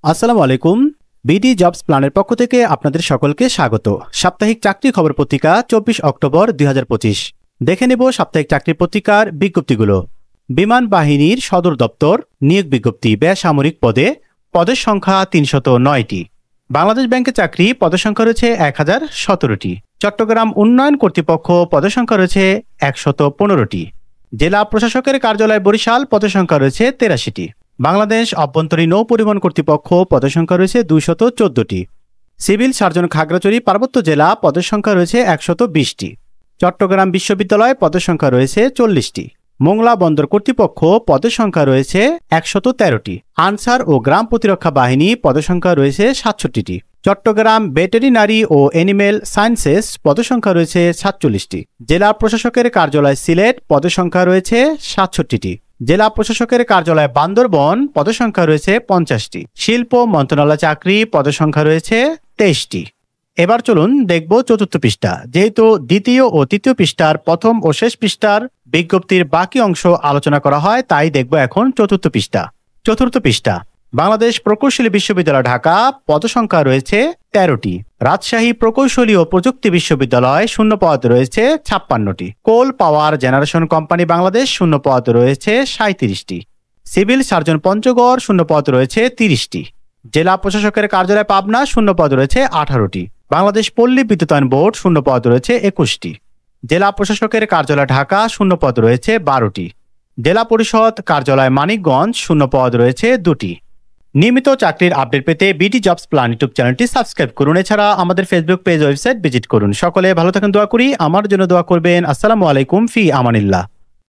আসসালামু আলাইকুম। BD jobs প্ল্যানের পক্ষ থেকে আপনাদের সকলকে স্বাগত। সাপ্তাহিক চাকরি খবর পত্রিকা 24 অক্টোবর 2025। দেখে নেব সাপ্তাহিক চাকরি পত্রিকার বিজ্ঞপ্তিগুলো। বিমান বাহিনীর সদর দপ্তর নিয়োগ বিজ্ঞপ্তি, বেসামরিক পদে, পদের সংখ্যা 309টি। বাংলাদেশ ব্যাংকে চাকরি, পদের সংখ্যা রয়েছে 1017টি। চট্টগ্রাম উন্নয়ন কর্তৃপক্ষ, পদের সংখ্যা রয়েছে 115টি। জেলা প্রশাসকের কার্যালয় বরিশাল, পদের সংখ্যা রয়েছে 83টি। বাংলাদেশ অভ্যন্তরীণ নৌ পরিবহন কর্তৃপক্ষ, পদের সংখ্যা রয়েছে 214টি। সিভিল সার্জন খাগড়াছড়ি পার্বত্য জেলা, পদের সংখ্যা রয়েছে 120টি। চট্টগ্রাম বিশ্ববিদ্যালয়, পদের সংখ্যা রয়েছে 40টি। মোংলা বন্দর কর্তৃপক্ষ, পদের সংখ্যা রয়েছে 113টি। আনসার ও গ্রাম প্রতিরক্ষা বাহিনী, পদের সংখ্যা রয়েছে 67টি। চট্টগ্রাম ভেটেরিনারি ও অ্যানিমেল সায়েন্সেস, পদের সংখ্যা রয়েছে 47টি। জেলা প্রশাসকের কার্যালয় সিলেট, পদের সংখ্যা রয়েছে 67টি। জেলা প্রশাসকের কার্যালয় বান্দরবন, পদের সংখ্যা রয়েছে 50টি। শিল্প মন্ত্রণালয় চাকরি, পদের সংখ্যা রয়েছে 23টি। এবার চলুন দেখব চতুর্থ পৃষ্ঠা। যেহেতু দ্বিতীয় ও তৃতীয় পৃষ্ঠার প্রথম ও শেষ পৃষ্ঠার বিজ্ঞপ্তির বাকি অংশ আলোচনা করা হয়, তাই দেখব এখন চতুর্থ পৃষ্ঠা। চতুর্থ পৃষ্ঠা, বাংলাদেশ প্রকৌশলী বিশ্ববিদ্যালয় ঢাকা, পদসংখ্যা রয়েছে 13টি। রাজশাহী প্রকৌশলী ও প্রযুক্তি বিশ্ববিদ্যালয়, শূন্য পদ রয়েছে 56টি। কোল পাওয়ার জেনারেশন কোম্পানি বাংলাদেশ, শূন্য পদ রয়েছে 37টি। সিভিল সার্জন পঞ্চগড়, শূন্য পদ রয়েছে 30টি। জেলা প্রশাসকের কার্যালয় পাবনা, শূন্য পদ রয়েছে 18টি। বাংলাদেশ পল্লী বিদ্যুতায়ন বোর্ড, শূন্য পদ রয়েছে 21টি। জেলা প্রশাসকের কার্যালয় ঢাকা, শূন্য পদ রয়েছে 12টি। জেলা পরিষদ কার্যালয় মানিকগঞ্জ, শূন্য পদ রয়েছে 2টি। নিয়মিত চাকরির আপডেট পেতে বিডি জবস প্ল্যান ইউটিউব চ্যানেলটি সাবস্ক্রাইব করুন। এছাড়া আমাদের ফেসবুক পেজ, ওয়েবসাইট ভিজিট করুন। সকলে ভালো থাকেন, দোয়া করি। আমার জন্য দোয়া করবেন। আসসালামু আলাইকুম, ফি আমানিল্লাহ।